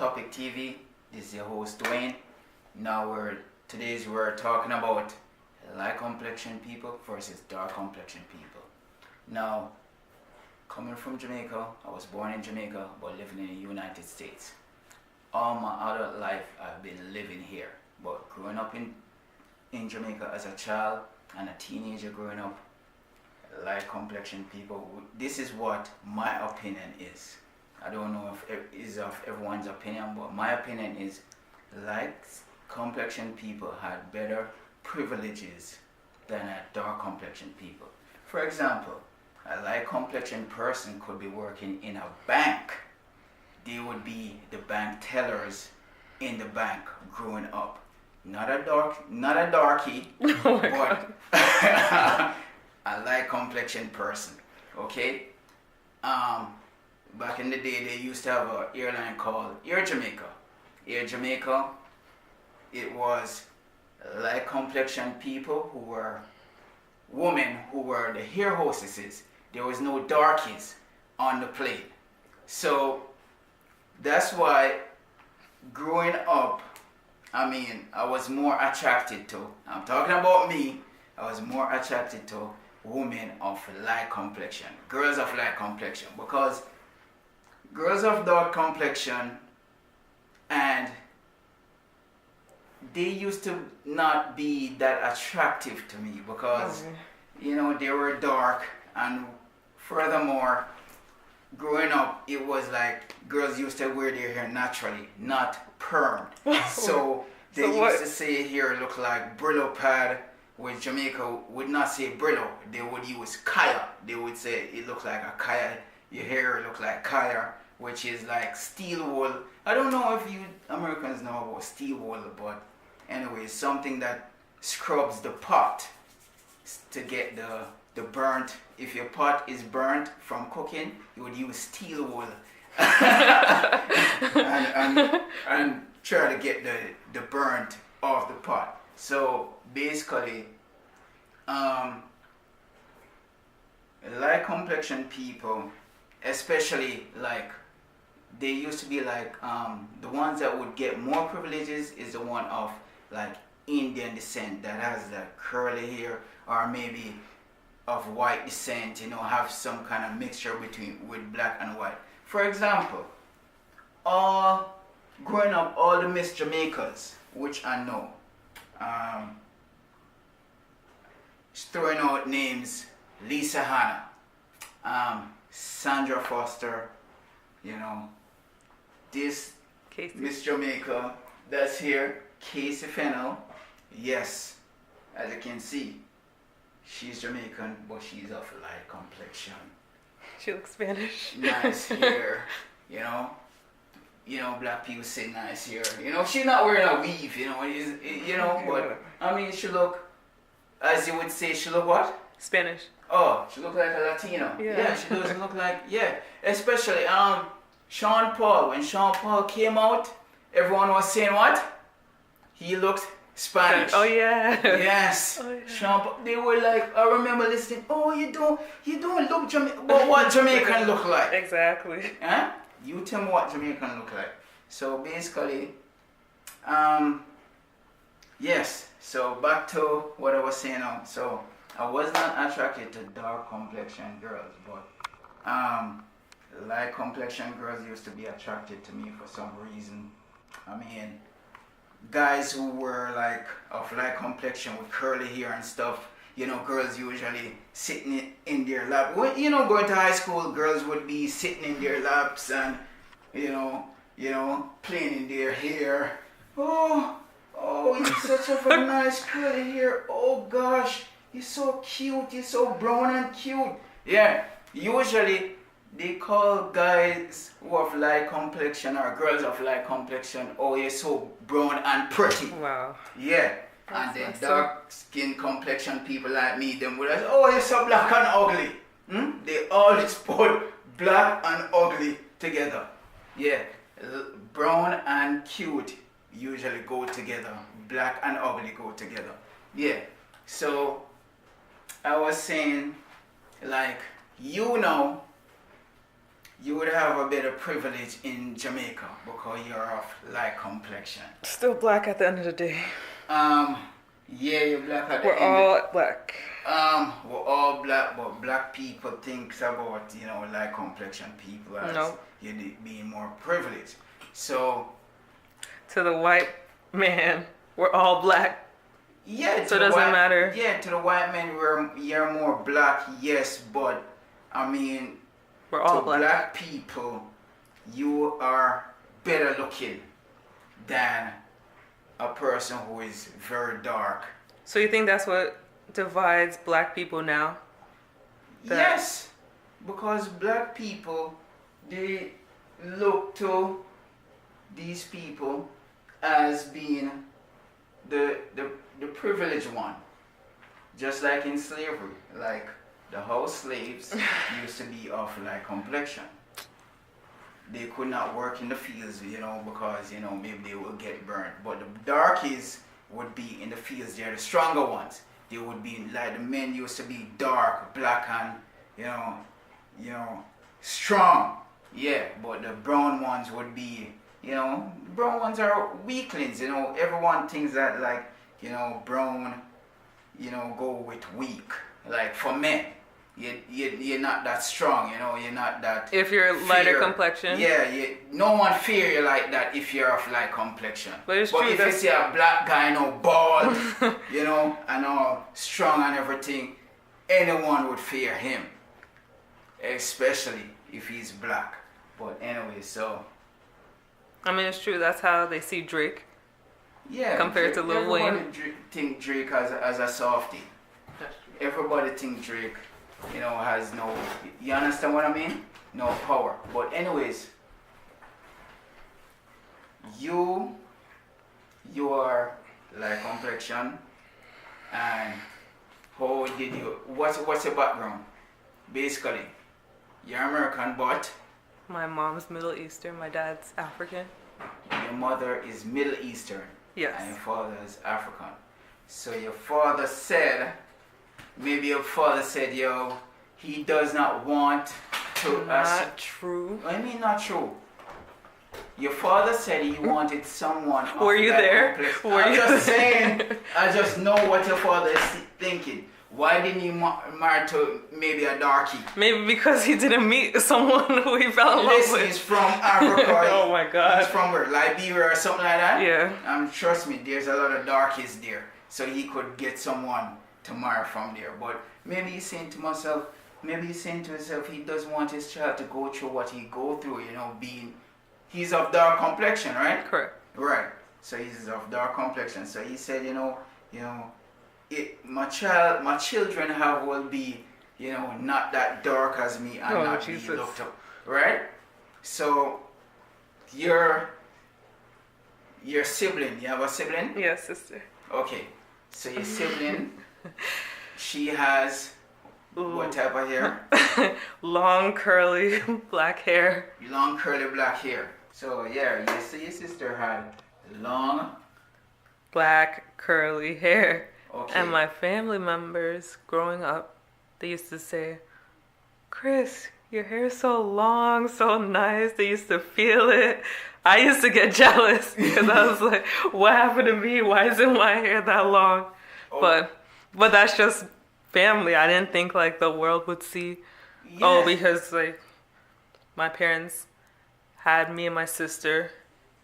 Topic TV. This is your host Dwayne. Now we're talking about light complexion people versus dark complexion people. Now, coming from Jamaica, I was born in Jamaica but living in the United States. All my adult life I've been living here, but growing up in Jamaica as a child and a teenager growing up, light complexion people, this is what my opinion is. I don't know if it is of everyone's opinion, but my opinion is light complexion people had better privileges than a dark complexion people. For example, a light complexion person could be working in a bank. They would be the bank tellers in the bank growing up. Not a darky, but a light complexion person. Okay? Back in the day, they used to have an airline called Air Jamaica. Air Jamaica, it was light complexion people who were women who were the air hostesses. There was no darkies on the plane. So that's why growing up, I was more attracted to, I'm talking about me, I was more attracted to women of light complexion, girls of light complexion, because girls of dark complexion, and they used to not be that attractive to me because, they were dark, and furthermore, growing up, it was like girls used to wear their hair naturally, not permed. So they used to say hair look like Brillo pad, which Jamaica would not say Brillo. They would use Kaya. They would say it looked like a Kaya. Your hair look like Kaya, which is like steel wool. I don't know if you Americans know about steel wool, but anyway, something that scrubs the pot to get the burnt. If your pot is burnt from cooking, you would use steel wool and try to get the burnt off the pot. So basically, light complexion people, especially like they used to be like the ones that would get more privileges is the one of like Indian descent that has the curly hair, or maybe of white descent, have some kind of mixture with black and white. For example, growing up, all the Miss Jamaicas, which I know, throwing out names: Lisa Hanna, Sandra Foster, this Casey. Miss Jamaica that's here, Casey Fennell. Yes, as you can see, she's Jamaican, but she's of light complexion. She looks Spanish. Nice hair, black people say nice hair. She's not wearing a weave, but she look, as you would say, she look what? Spanish. Oh, she look like a Latino. Yeah, she does look like, especially Sean Paul. When Sean Paul came out, everyone was saying what? He looked Spanish. Oh yeah. Yes. Oh, yeah. Sean Paul, they were like, I remember listening, you don't look Jamaican. But what Jamaican look like? Exactly. Huh? You tell me what Jamaican look like. So basically, yes. So back to what I was saying now. So I was not attracted to dark complexion girls, but light complexion girls used to be attracted to me for some reason. Guys who were like of light complexion with curly hair and stuff, girls usually sitting in their lap. When, going to high school, girls would be sitting in their laps and, playing in their hair. Oh, you're such a nice curly hair. Oh gosh, you're so cute. You're so brown and cute. Yeah, usually they call guys who have light complexion or girls of light complexion, oh, you're so brown and pretty. Wow. Yeah. And then dark skin complexion people like me, them would say, oh, you're so black and ugly. They always put black and ugly together. Yeah. Brown and cute usually go together. Black and ugly go together. Yeah. So I was saying, like, you would have a bit of privilege in Jamaica because you're of light complexion. Still black at the end of the day. Yeah, you're black at the We're end. all black. We're all black, but black people thinks about, light complexion people as No. you being more privileged. So, To the white man, we're all black. yeah. So it doesn't matter. Yeah, to the white man, you're more black, yes, but, I mean, We're all to black. black people, you are better looking than a person who is very dark. So you think that's what divides black people now? That- Yes, because black people, they look to these people as being the privileged one. Just like in slavery, like the house slaves used to be of light complexion. They could not work in the fields, because, maybe they would get burned. But the darkies would be in the fields, they're the stronger ones. They would be like the men used to be dark, black and, strong. Yeah, but the brown ones would be, brown ones are weaklings, everyone thinks that like, brown, go with weak. Like for men, you're not that strong, you're not that. If you're lighter fair. complexion. Yeah, no one fear you like that if you're of light complexion. But it's true, if you see a black guy, bald, and all strong and everything, anyone would fear him. Especially if he's black. But anyway, so. I mean, it's true. That's how they see Drake. Yeah. Compared to Lil Wayne. Everybody think Drake as a softie. Everybody think Drake, has no, you understand what I mean? No power. But anyways, you are like complexion, and how did you, what's your background? Basically, you're American, but My mom's Middle Eastern. My dad's African. your mother is Middle Eastern. Yes. And your father is African. So your father said, maybe your father said, he does not want to. Not true. I mean, not true. Your father said he wanted someone. of Were you that there? complex- Were I'm you just there? saying. I just know what your father is thinking. Why didn't you marry to maybe a darkie? Maybe because he didn't meet someone who he fell in love Listen, with. he's from Africa. Oh my God. He's from where? Liberia or something like that? Yeah. Trust me, there's a lot of darkies there. So he could get someone to marry from there. But maybe he's saying to himself, he doesn't want his child to go through what he go through, he's of dark complexion, right? Correct. Right. So he's of dark complexion. So he said, my children will be, not that dark as me and Oh, not Jesus. be looked up, right? So your sibling, you have a sibling? Yes, sister. Okay. So your sibling, she has what type of hair? Long curly black hair. Long curly black hair. So yeah, your sister had long. Black curly hair. Okay. And my family members growing up, they used to say, Chris, your hair's so long, so nice. They used to feel it. I used to get jealous because I was like, what happened to me? Why isn't my hair that long? Oh. But that's just family. I didn't think like the world would see. Yes. Oh, because like my parents had me and my sister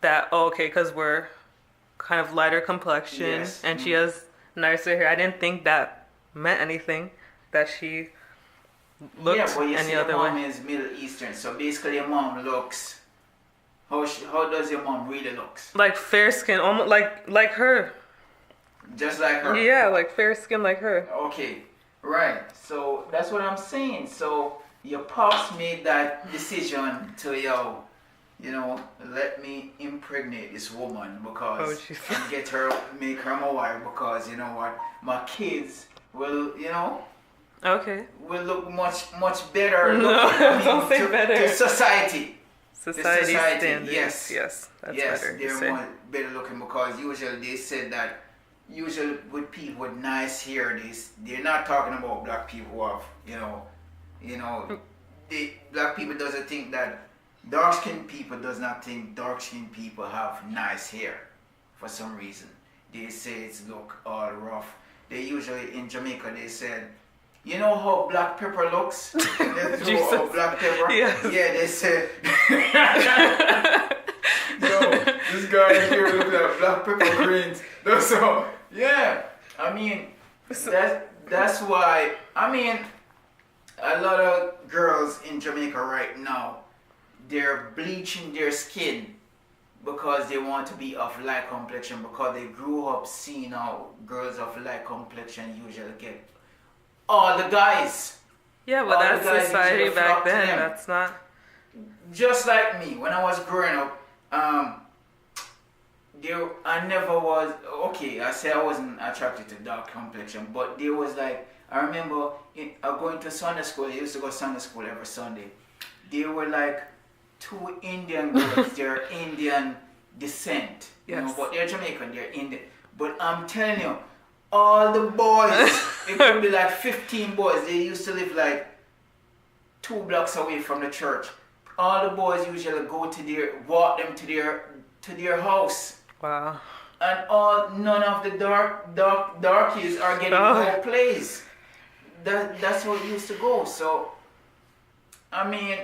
that, because we're kind of lighter complexion, Yes. and she has nicer hair. I didn't think that meant anything, that she looked but you any see, other your mom way. is Middle Eastern, so basically your mom looks. How does your mom really looks? Like fair skin, almost like her. Just like her. Yeah, like fair skin like her. Okay, right. So that's what I'm saying. So your pops made that decision to let me impregnate this woman because Jesus. and make her my wife because you know what, my kids will Okay. will look much better. No, don't say to, better. To society. Society standards. yes. Yes, that's Yes, better. you they're say. more better looking because usually they said that with people with nice hair, they're not talking about black people who have, black people doesn't think that dark skinned people does not think dark skinned people have nice hair for some reason. They say it's look all rough. They usually in Jamaica they said, you know how black pepper looks? They throw a black pepper. Yes. Yeah, they said. Yo, this guy here looks like black pepper greens. So yeah, I mean that's why. I mean, a lot of girls in Jamaica right now, they're bleaching their skin because they want to be of light complexion, because they grew up seeing how girls of light complexion usually get all the guys. Yeah, but that's society back then. That's not. Just like me, when I was growing up, I never was, okay, I say I wasn't attracted to dark complexion, but there was like, I remember going to Sunday school. I used to go to Sunday school every Sunday. There were like 2 Indian girls. They're Indian descent, you know, but they're Jamaican. They're Indian. But I'm telling you, all the boys, it could be like 15 boys. They used to live like 2 blocks away from the church. All the boys usually walk them to their house. Wow. And none of the darkies are getting no plays. That's how it used to go. So, I mean,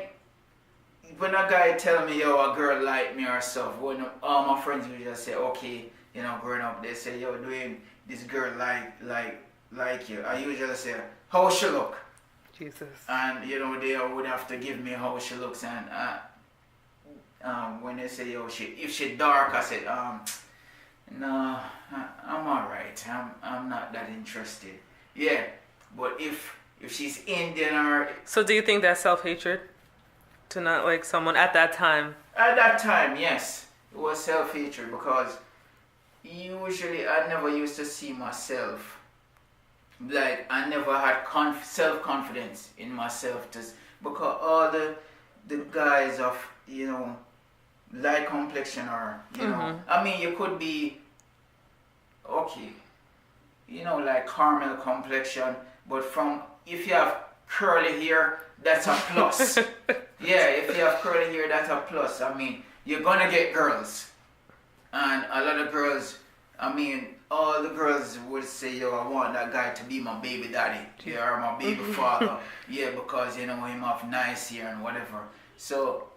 when a guy tell me, yo, a girl like me or stuff, when all my friends usually say, okay, you know, growing up, they say, yo, Dwayne, this girl like you. I usually say, how she look? Jesus. And, you know, they would have to give me how she looks. And when they say, yo, if she dark, I said, no, I'm alright. I'm not that interested. Yeah, but if she's Indian or... So do you think that's self-hatred? To not like someone at that time? At that time, yes. It was self-hatred because usually I never used to see myself. Like, I never had self-confidence in myself. Because all the guys of, you know, light complexion or, you know, I mean, you could be, okay, you know, like caramel complexion, but if you have curly hair, that's a plus. Yeah, if you have curly hair, that's a plus. I mean, you're gonna get girls. And a lot of girls, I mean, all the girls would say, yo, I want that guy to be my baby daddy. Yeah, or my baby father. Yeah, because, you know, him have nice hair and whatever. So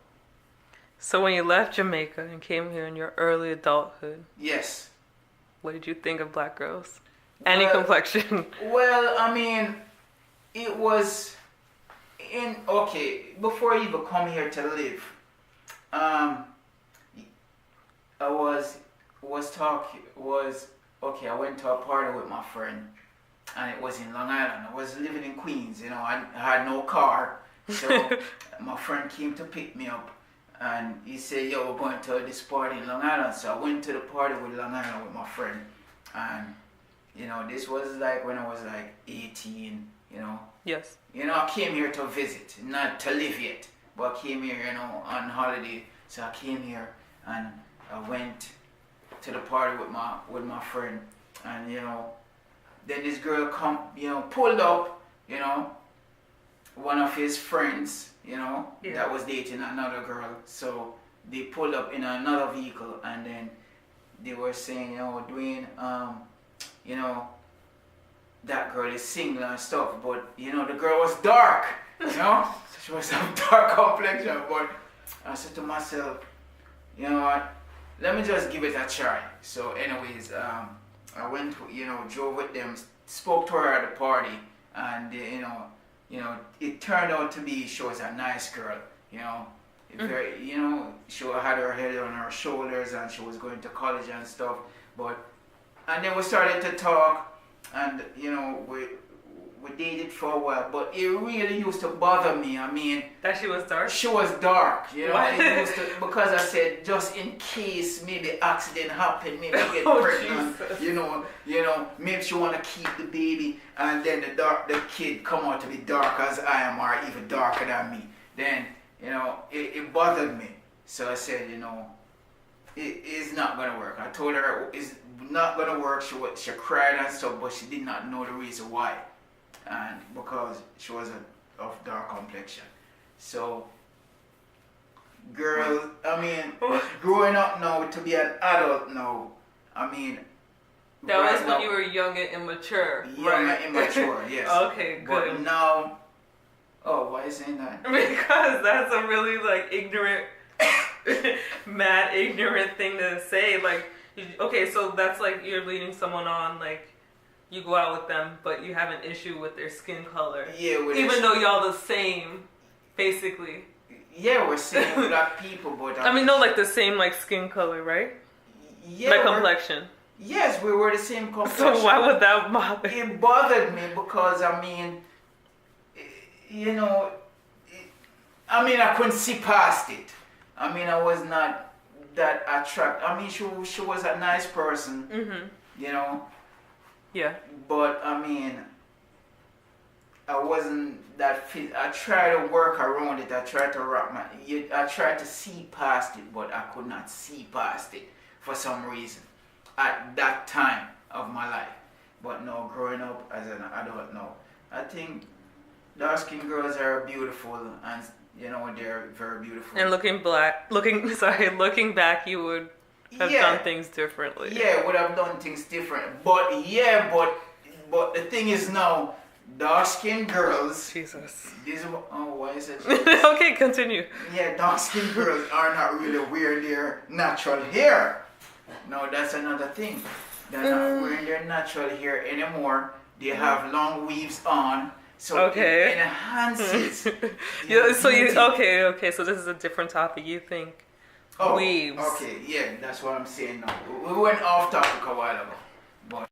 when you left Jamaica and came here in your early adulthood, yes, what did you think of black girls? Any complexion? Well, I mean, it was before I even come here to live, I went to a party with my friend, and it was in Long Island. I was living in Queens, you know, I had no car, so my friend came to pick me up. And he said, yo, we're going to this party in Long Island. So I went to the party with Long Island with my friend. And, you know, this was like when I was like 18, you know. Yes. You know, I came here to visit, not to live yet. But I came here, you know, on holiday. So I came here and I went to the party with my friend. And, you know, then this girl pulled up, you know, one of his friends, you know, that was dating another girl. So they pulled up in another vehicle, and then they were saying, you know, Dwayne, you know, that girl is single and stuff, but, you know, the girl was dark, you know, so she was of dark complexion. But I said to myself, you know what, let me just give it a try. So anyways, I went, you know, drove with them, spoke to her at the party, and, you know, it turned out to be she was a nice girl, you know. Very, you know, she had her head on her shoulders and she was going to college and stuff. And then we started to talk, and, you know, we dated for a while, but it really used to bother me. I mean, that she was dark? She was dark, you know. It used to, because I said, just in case maybe accident happened, maybe get pregnant, you know, maybe she want to keep the baby, and then the kid come out to be dark as I am, or even darker than me. Then, you know, it bothered me. So I said, you know, it's not gonna work. I told her it's not gonna work. She cried and stuff, but she did not know the reason why. And because she was of dark complexion. So, girls, I mean, growing up now to be an adult now, I mean, that right was when now, you were young and immature. young right? and immature, yes. Okay, good. But now, oh, why are you saying that? Because that's a really like ignorant, mad ignorant thing to say. Like, okay, so that's like you're leading someone on, like you go out with them, but you have an issue with their skin color. Yeah, even though y'all the same, basically. Yeah, we're saying black people, but I mean, no, like the same like skin color, right? yeah, Like complexion. Yes, we were the same complexion. So why would that bother? It bothered me because I mean, you know, I mean I couldn't see past it. I mean I was not that attracted. I mean she was a nice person, you know. Yeah. But I mean, I wasn't that fit. I tried to work around it. I tried to I tried to see past it, but I could not see past it for some reason at that time of my life. But no, growing up as an adult now, I think dark-skinned girls are beautiful, and you know they're very beautiful. And looking back, you would have done things differently. Yeah, would have done things different. But yeah, but the thing is now, dark-skinned girls. Jesus. Why is it? Okay, continue. Yeah, dark-skinned girls are not really wearing their natural hair. No, that's another thing. They're not wearing their natural hair anymore. They have long weaves on. So it enhances. Yeah, so okay, so this is a different topic. You think weaves. Okay, yeah, that's what I'm saying now. We went off topic a while ago.